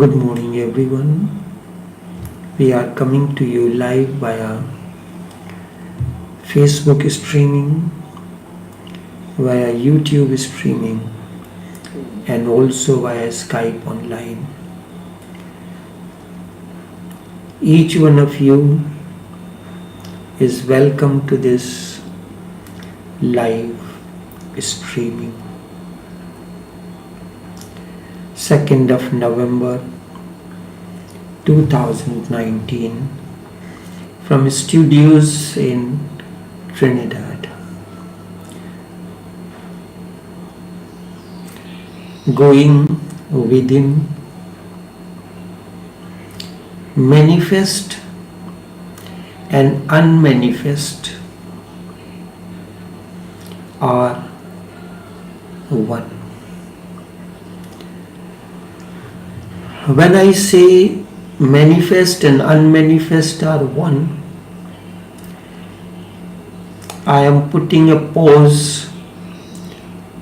Good morning, everyone. We are coming to you live via Facebook streaming, via YouTube streaming, and also via Skype online. Each one of you is welcome to this live streaming. 2nd of November 2019 from studios in Trinidad. Going within, manifest and unmanifest are one. When I say manifest and unmanifest are one, I am putting a pause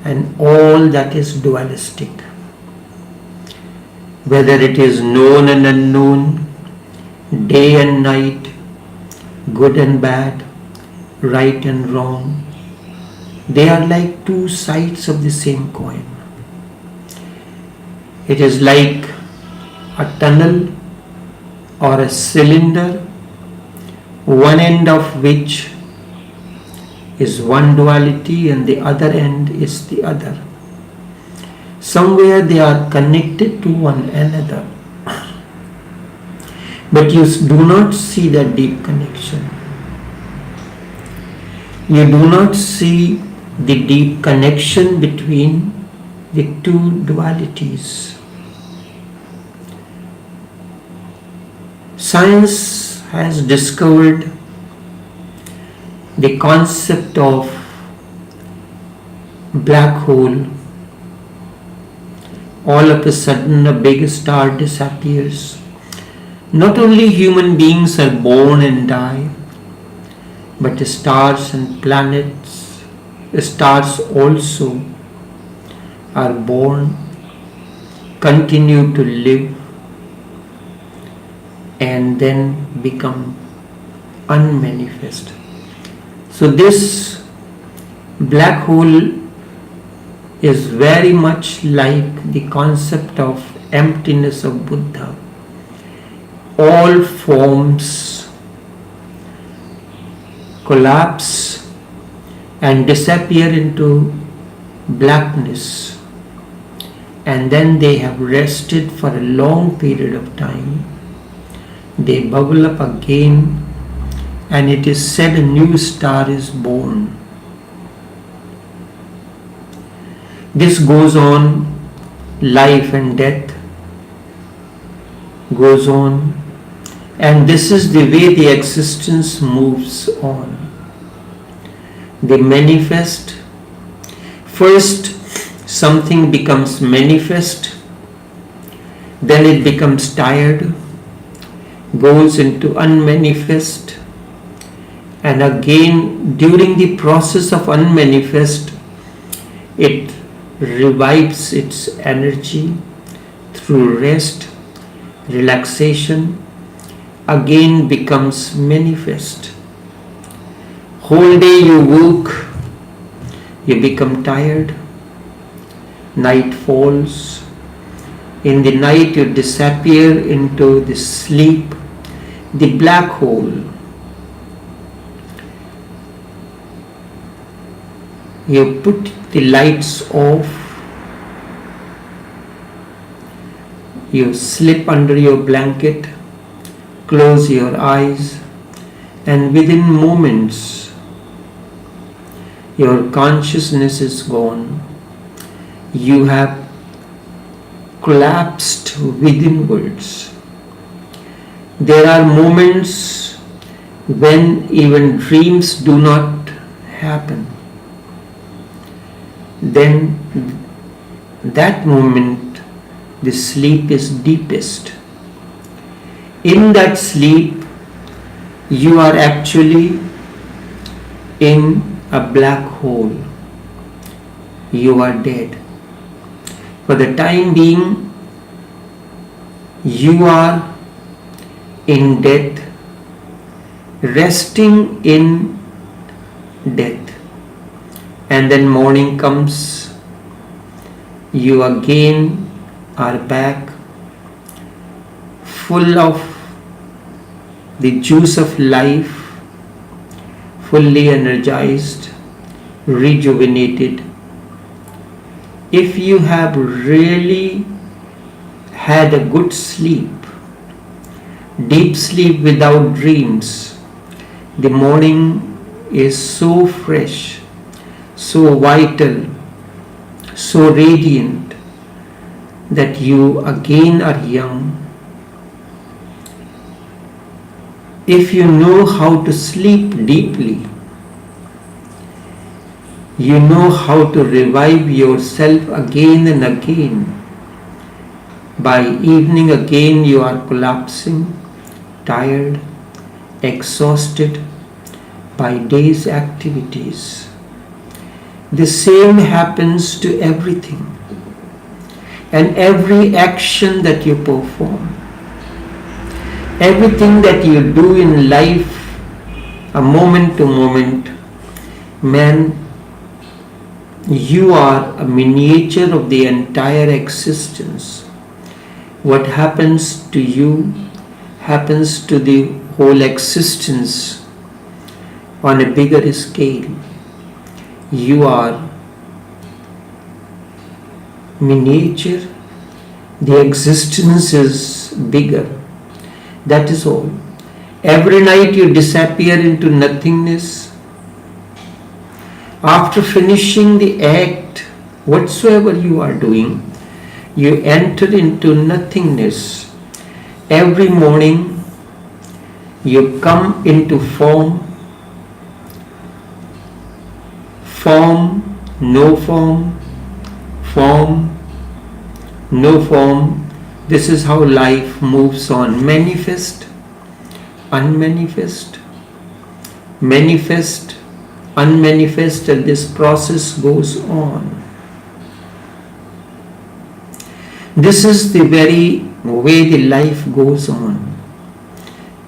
and all that is dualistic. Whether it is known and unknown, day and night, good and bad, right and wrong, they are like two sides of the same coin. It is like a tunnel or a cylinder, one end of which is one duality and the other end is the other. Somewhere they are connected to one another, but you do not see that deep connection. You do not see the deep connection between the two dualities. Science has discovered the concept of black hole. All of a sudden a big star disappears. Not only human beings are born and die, but stars and planets, stars also are born, continue to live, and then become unmanifest. So this black hole is very much like the concept of emptiness of Buddha. All forms collapse and disappear into blackness, and then they have rested for a long period of time. They bubble up again, and it is said a new star is born. This goes on, life and death goes on, and this is the way the existence moves on. They manifest. First, something becomes manifest, then it becomes tired, goes into unmanifest, and again during the process of unmanifest it revives its energy through rest, relaxation, again becomes manifest. Whole day you work, you become tired, night falls, in the night you disappear into the sleep, the black hole. You put the lights off, you slip under your blanket, close your eyes, and within moments your consciousness is gone. You have collapsed withinwards. There are moments when even dreams do not happen. Then that moment the sleep is deepest. In that sleep you are actually in a black hole. You are dead. For the time being, You are in death, resting in death, and then morning comes, you again are back, full of the juice of life, fully energized, rejuvenated. If you have really had a good sleep, deep sleep without dreams, the morning is so fresh, so vital, so radiant that you again are young. If you know how to sleep deeply, you know how to revive yourself again and again. By evening again you are collapsing, tired, exhausted by day's activities. The same happens to everything and every action that you perform. Everything that you do in life, a moment to moment, man, you are a miniature of the entire existence. What happens to you happens to the whole existence on a bigger scale. You are miniature, the existence is bigger. That is all. Every night you disappear into nothingness. After finishing the act, whatsoever you are doing, you enter into nothingness. Every morning you come into form, no form, form, no form. This is how life moves on. Manifest, unmanifest, manifest, unmanifest, and this process goes on. This is the very way the life goes on.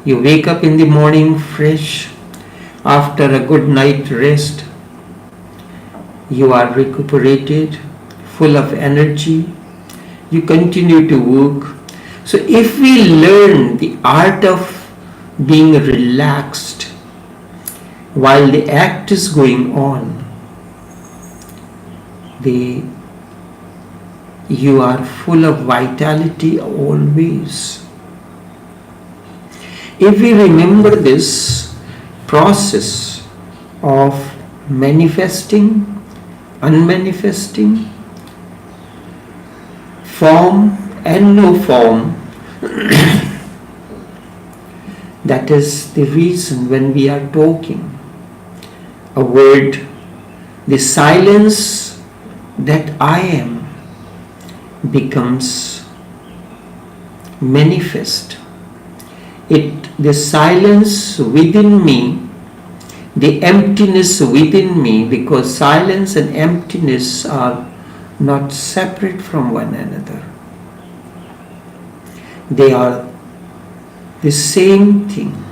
You wake up in the morning fresh after a good night rest. You are recuperated, full of energy. You continue to work. So if we learn the art of being relaxed while the act is going on, you are full of vitality always. If we remember this process of manifesting, unmanifesting, form and no form, that is the reason when we are talking a word, the silence that I am becomes manifest. The silence within me, the emptiness within me, because silence and emptiness are not separate from one another. They are the same thing.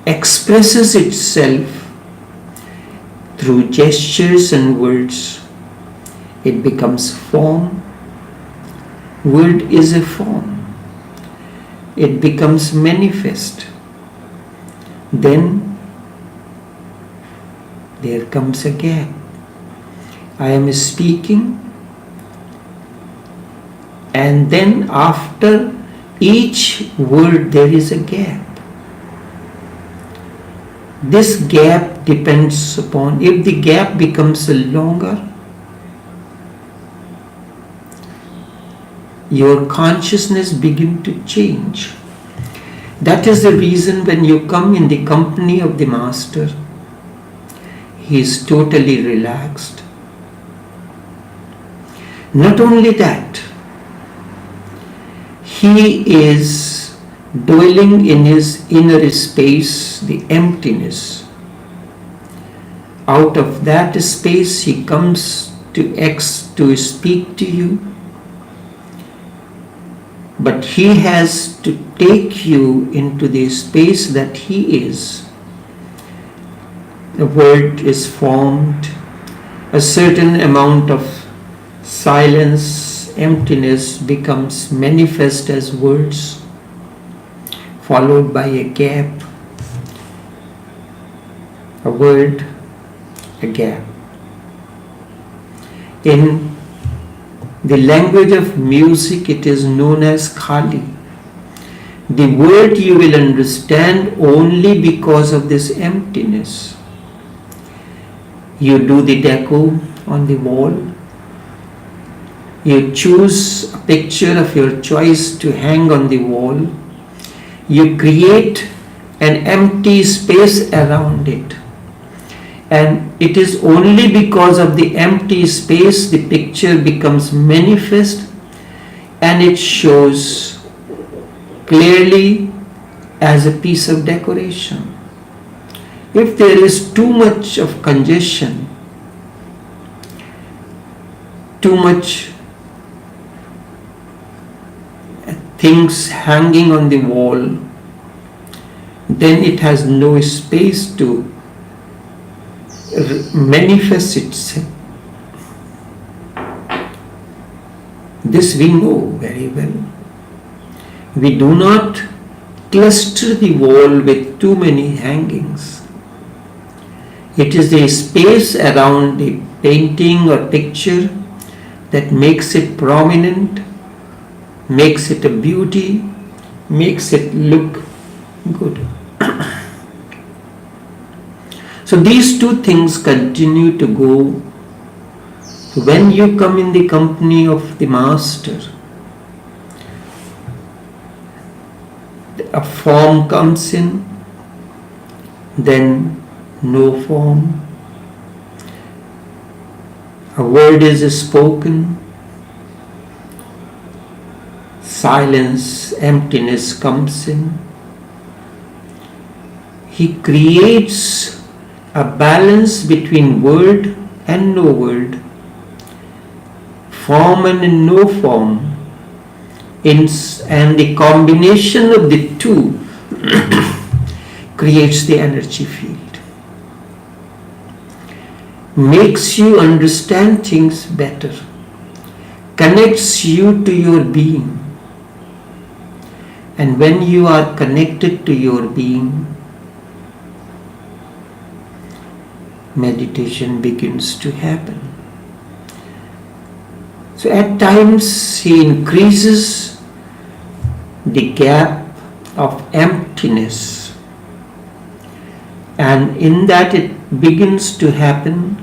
Expresses itself through gestures and words. It becomes form. Word is a form. It becomes manifest. Then there comes a gap. I am speaking, and then after each word there is a gap. This gap depends upon, if the gap becomes longer, your consciousness begins to change. That is the reason when you come in the company of the Master, he is totally relaxed. Not only that, he is dwelling in his inner space, the emptiness. Out of that space he comes to speak to you. but He has to take you into the space that He is. The word is formed, a certain amount of silence, emptiness becomes manifest as words, followed by a gap, a word, a gap. In the language of music, it is known as khali. The word you will understand only because of this emptiness. You do the deco on the wall. You choose a picture of your choice to hang on the wall. You create an empty space around it. And it is only because of the empty space the picture becomes manifest and it shows clearly as a piece of decoration. If there is too much of congestion, too much things hanging on the wall, then it has no space to manifest itself. This we know very well. We do not cluster the wall with too many hangings. It is the space around the painting or picture that makes it prominent, makes it a beauty, makes it look good. So these two things continue to go. When you come in the company of the Master, a form comes in, then no form. A word is spoken, silence, emptiness comes in. He creates a balance between word and no word, form and no form, and the combination of the two creates the energy field, makes you understand things better, connects you to your being. And when you are connected to your being, meditation begins to happen. So at times he increases the gap of emptiness, and in that it begins to happen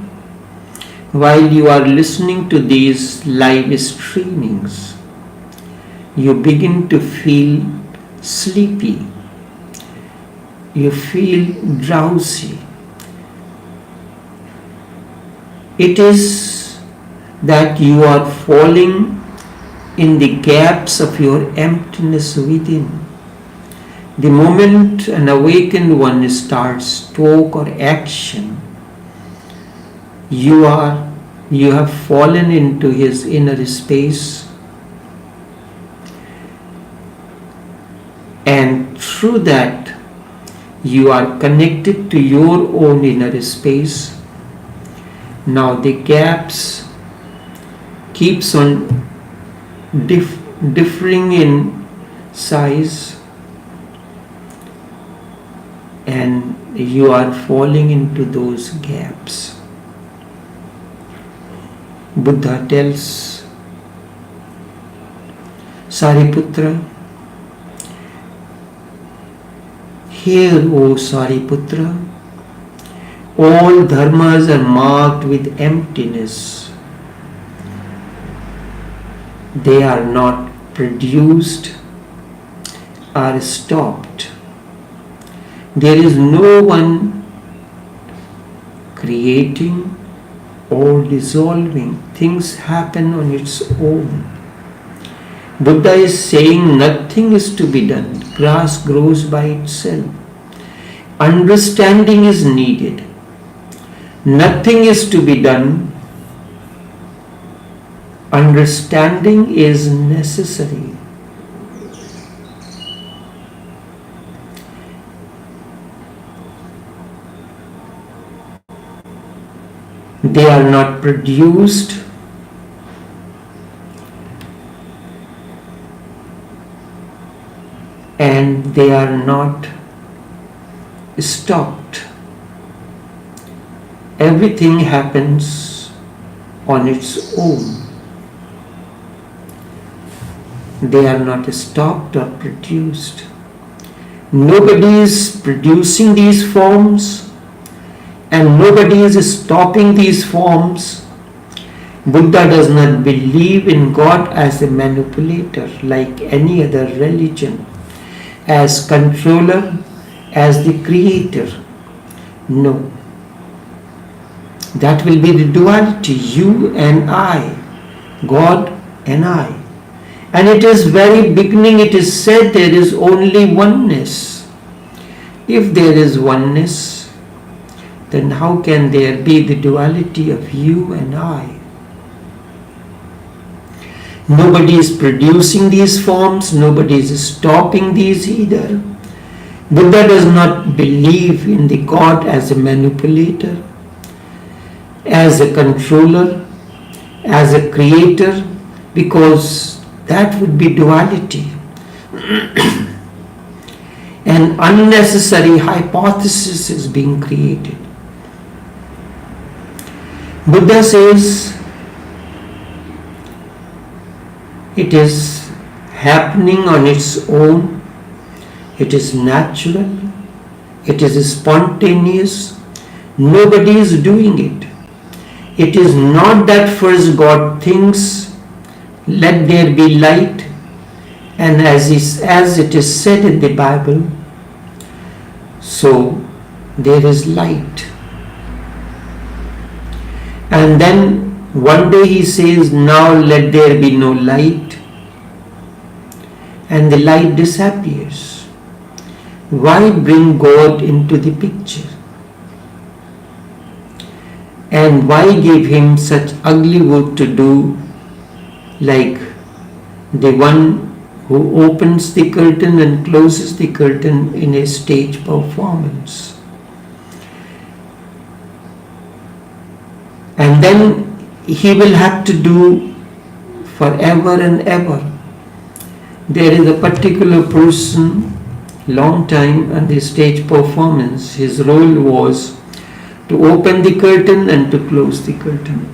while you are listening to these live streamings. You begin to feel sleepy, you feel drowsy. It is that you are falling in the gaps of your emptiness within. The moment an awakened one starts talk or action, you have fallen into his inner space, and through that you are connected to your own inner space. Now the gaps keeps on differing in size, and you are falling into those gaps. Buddha tells Sariputra, "Hear, O Sariputra, all dharmas are marked with emptiness. They are not produced or stopped. There is no one creating or dissolving. Things happen on its own." Buddha is saying nothing is to be done. Grass grows by itself. Understanding is needed. Nothing is to be done. Understanding is necessary. They are not produced, and they are not stopped. Everything happens on its own. They are not stopped or produced. Nobody is producing these forms and nobody is stopping these forms. Buddha does not believe in God as a manipulator like any other religion, as controller, as the creator. No. That will be the duality, you and I, God and I. And it is very beginning, it is said there is only oneness. If there is oneness, then how can there be the duality of you and I? Nobody is producing these forms, nobody is stopping these either. Buddha does not believe in the God as a manipulator, as a controller, as a creator, because that would be duality. An unnecessary hypothesis is being created. Buddha says it is happening on its own, it is natural, it is spontaneous, nobody is doing it. It is not that first God thinks, let there be light, and as it is said in the Bible, so there is light. And then one day he says, now let there be no light, and the light disappears. Why bring God into the picture? And why give him such ugly work to do, like the one who opens the curtain and closes the curtain in a stage performance? And then he will have to do forever and ever. There is a particular person, long time on the stage performance, his role was to open the curtain and to close the curtain.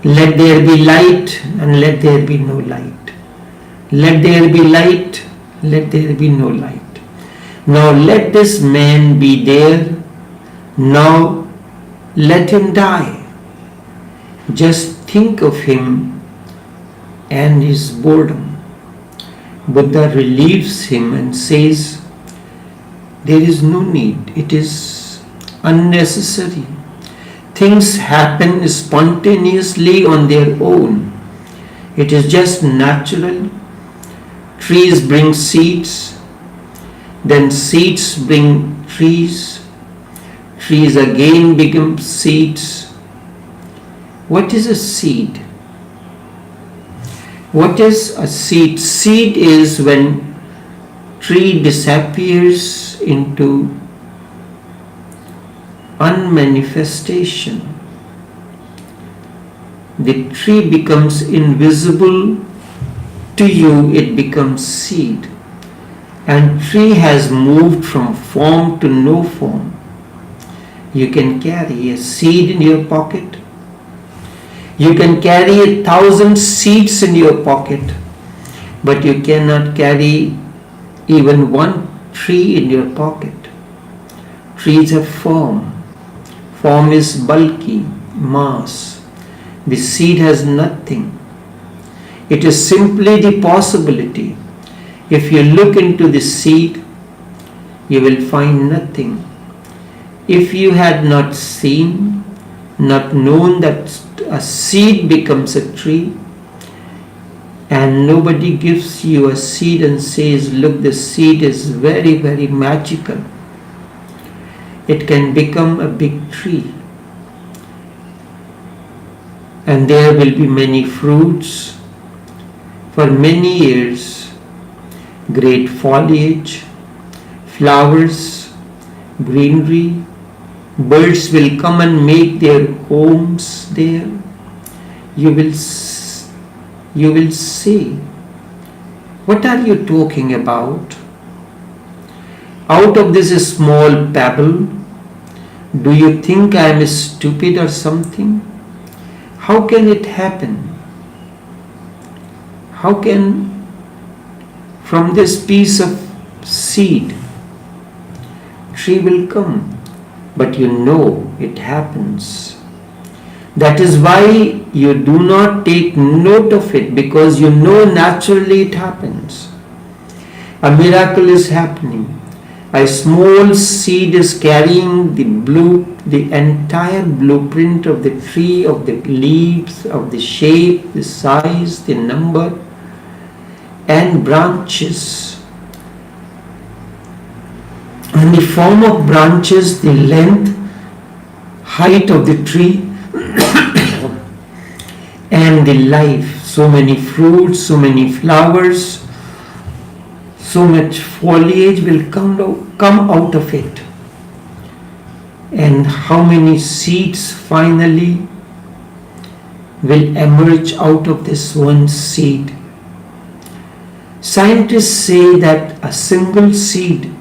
Let there be light and let there be no light. Let there be light, let there be no light. Now let this man be there. Now let him die. Just think of him and his boredom. Buddha relieves him and says, there is no need, it is unnecessary. Things happen spontaneously on their own. It is just natural. Trees bring seeds, then seeds bring trees. Trees again become seeds. What is a seed? What is a seed? Seed is when tree disappears into unmanifestation. The tree becomes invisible to you, it becomes seed. And tree has moved from form to no form. You can carry a seed in your pocket. You can carry 1,000 seeds in your pocket, but you cannot carry even one tree in your pocket. Trees have form. Form is bulky, mass. The seed has nothing. It is simply the possibility. If you look into the seed, you will find nothing. If you had not seen, not known that a seed becomes a tree, and nobody gives you a seed and says, look, the seed is very, very magical. It can become a big tree. And there will be many fruits for many years, great foliage, flowers, greenery, Birds will come and make their homes there. You will say, what are you talking about? Out of this small pebble, do you think I am stupid or something? How can it happen? How can from this piece of seed tree will come? But you know it happens. That is why you do not take note of it, because you know naturally it happens. A miracle is happening. A small seed is carrying the entire blueprint of the tree, of the leaves, of the shape, the size, the number, and branches. And the form of branches, the length, height of the tree, and the life. So many fruits, so many flowers, so much foliage will come out of it. And how many seeds finally will emerge out of this one seed. Scientists say that a single seed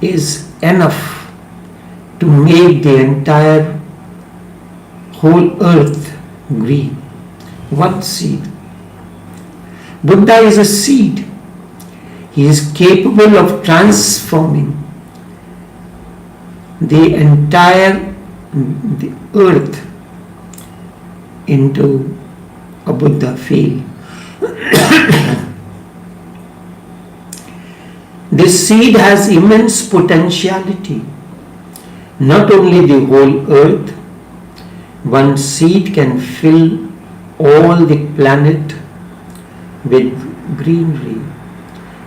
is enough to make the entire whole earth green. One seed. Buddha is a seed. He is capable of transforming the entire earth into a Buddha field. This seed has immense potentiality. Not only the whole earth, one seed can fill all the planet with greenery,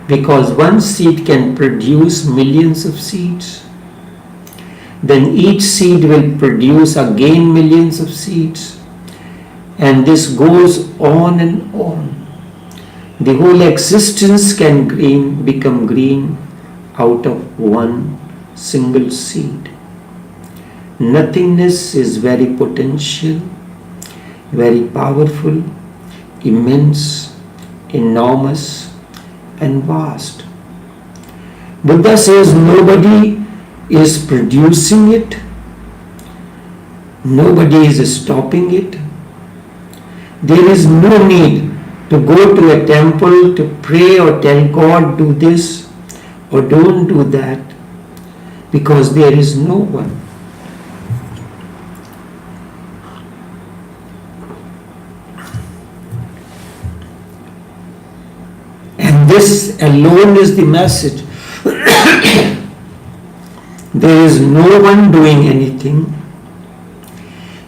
because one seed can produce millions of seeds. Then each seed will produce again millions of seeds, and this goes on and on. The whole existence can become green out of one single seed. Nothingness is very potential, very powerful, immense, enormous, and vast. Buddha says nobody is producing it, nobody is stopping it. There is no need to go to a temple to pray or tell God do this or don't do that, because there is no one. And this alone is the message. There is no one doing anything.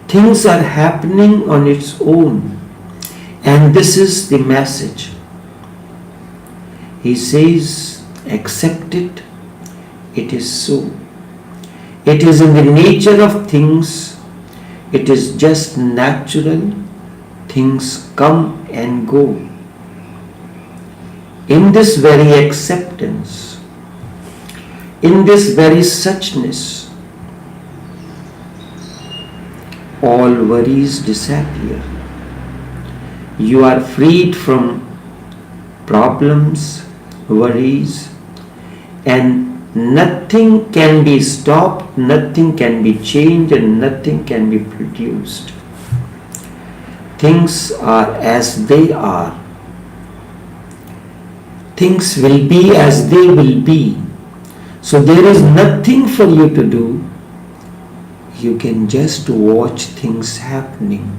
Things are happening on its own. And this is the message. He says, accept it. It is so. It is in the nature of things. It is just natural. Things come and go. In this very acceptance, in this very suchness, all worries disappear. You are freed from problems, worries, and nothing can be stopped, nothing can be changed, and nothing can be produced. Things are as they are. Things will be as they will be. So there is nothing for you to do. You can just watch things happening.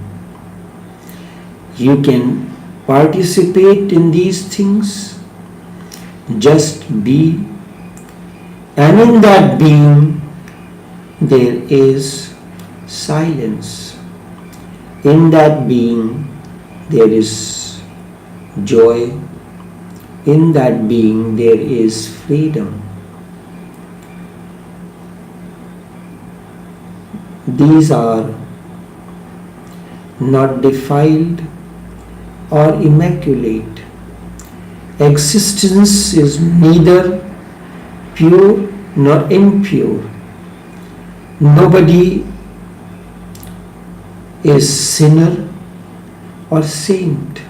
You can participate in these things. Just be. And in that being, there is silence. In that being, there is joy. In that being, there is freedom. These are not defiled or immaculate. Existence is neither pure nor impure. Nobody is sinner or saint.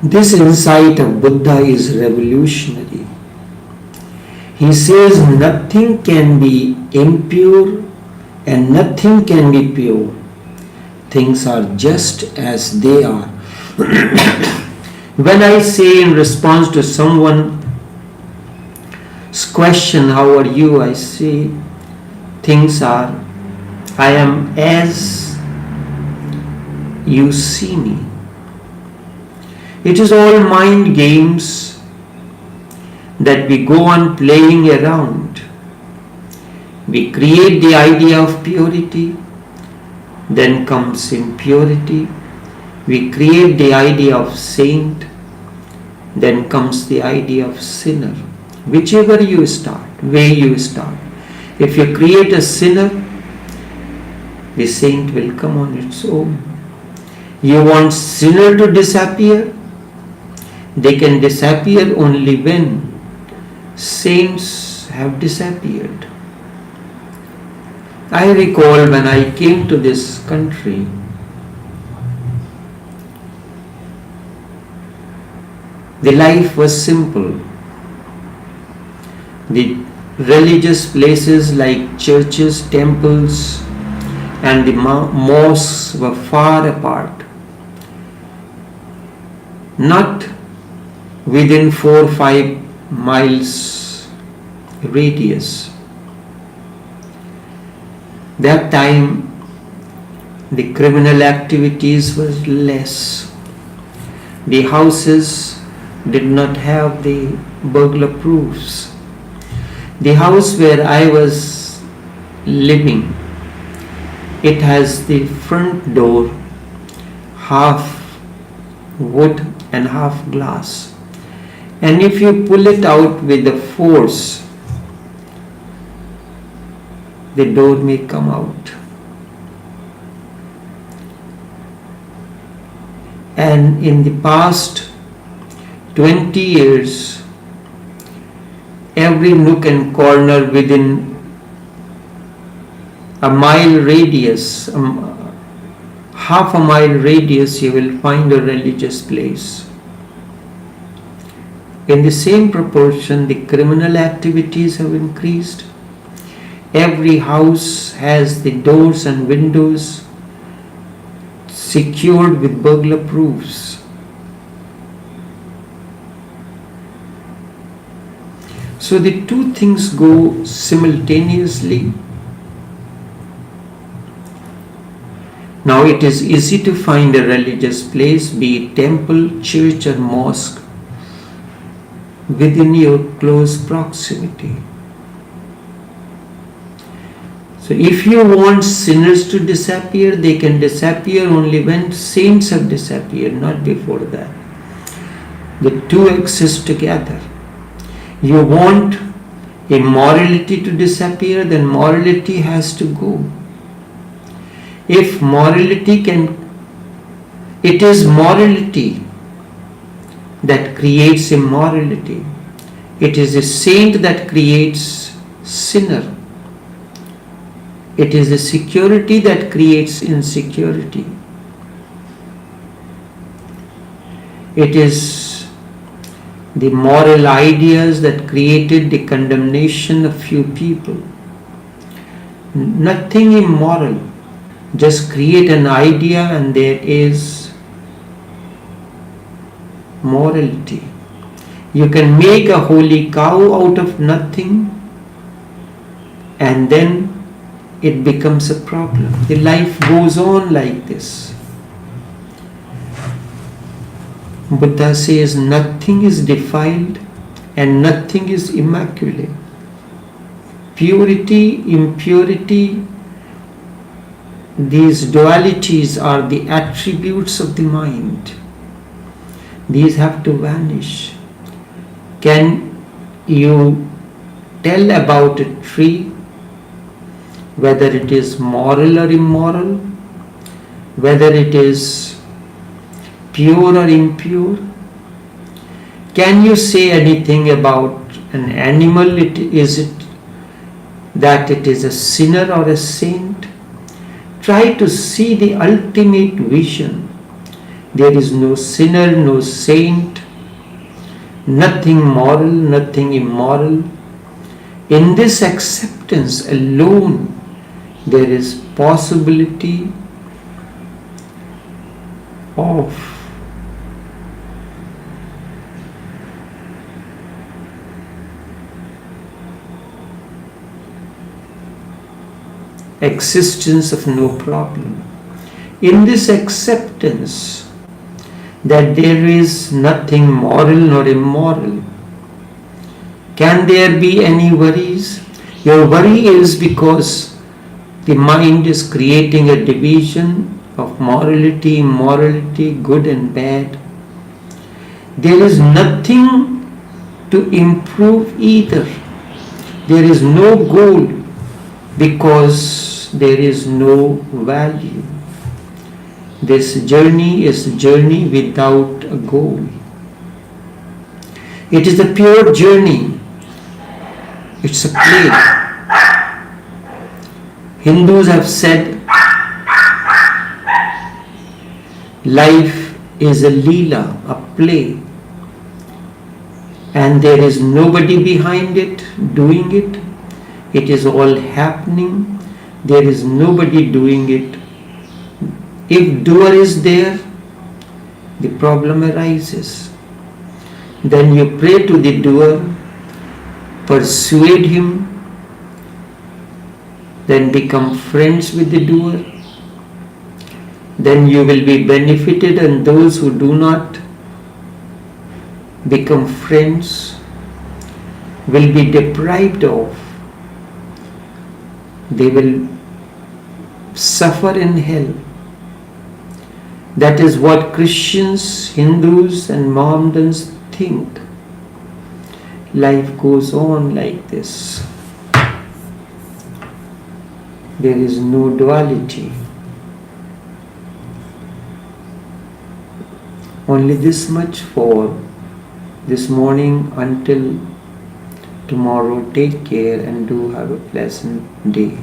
This insight of Buddha is revolutionary. He says nothing can be impure and nothing can be pure. Things are just as they are. When I say in response to someone's question, how are you? I say things are, I am as you see me. It is all mind games that we go on playing around. We create the idea of purity, then comes impurity. We create the idea of saint, then comes the idea of sinner. Whichever way you start. If you create a sinner, the saint will come on its own. You want sinner to disappear? They can disappear only when saints have disappeared. I recall when I came to this country, the life was simple. The religious places like churches, temples, and the mosques were far apart. Not within 4 or 5 miles radius. That time the criminal activities was less. The houses did not have the burglar proofs. The house where I was living, it has the front door half wood and half glass. And if you pull it out with the force, the door may come out. And in the past 20 years, every nook and corner within a mile radius, half a mile radius, you will find a religious place. In the same proportion, the criminal activities have increased. Every house has the doors and windows secured with burglar proofs. So the two things go simultaneously. Now it is easy to find a religious place, be it temple, church or mosque, within your close proximity. So if you want sinners to disappear, they can disappear only when saints have disappeared, not before that. The two exist together. You want immorality to disappear, then morality has to go. If morality it is morality that creates immorality. It is a saint that creates sinner. It is the security that creates insecurity. It is the moral ideas that created the condemnation of few people. Nothing immoral. Just create an idea and there is morality. You can make a holy cow out of nothing and then it becomes a problem. The life goes on like this. Buddha says nothing is defiled and nothing is immaculate. Purity, impurity, these dualities are the attributes of the mind. These have to vanish. Can you tell about a tree, whether it is moral or immoral, whether it is pure or impure? Can you say anything about an animal? Is it that it is a sinner or a saint. Try to see the ultimate vision. There is no sinner, no saint, nothing moral, nothing immoral. In this acceptance alone, there is possibility of existence of no problem. In this acceptance that there is nothing moral nor immoral, can there be any worries? Your worry is because the mind is creating a division of morality, immorality, good and bad. There is nothing to improve either. There is no goal because there is no value. This journey is a journey without a goal. It is a pure journey. It's a play. Hindus have said life is a leela, a play, and there is nobody behind it doing it. It is all happening. There is nobody doing it. If doer is there, the problem arises. Then you pray to the doer, persuade him, then become friends with the doer. Then you will be benefited, and those who do not become friends will be deprived of. They will suffer in hell. That is what Christians, Hindus and Mohammedans think. Life goes on like this. There is no duality. Only this much for this morning. Until tomorrow, take care and do have a pleasant day.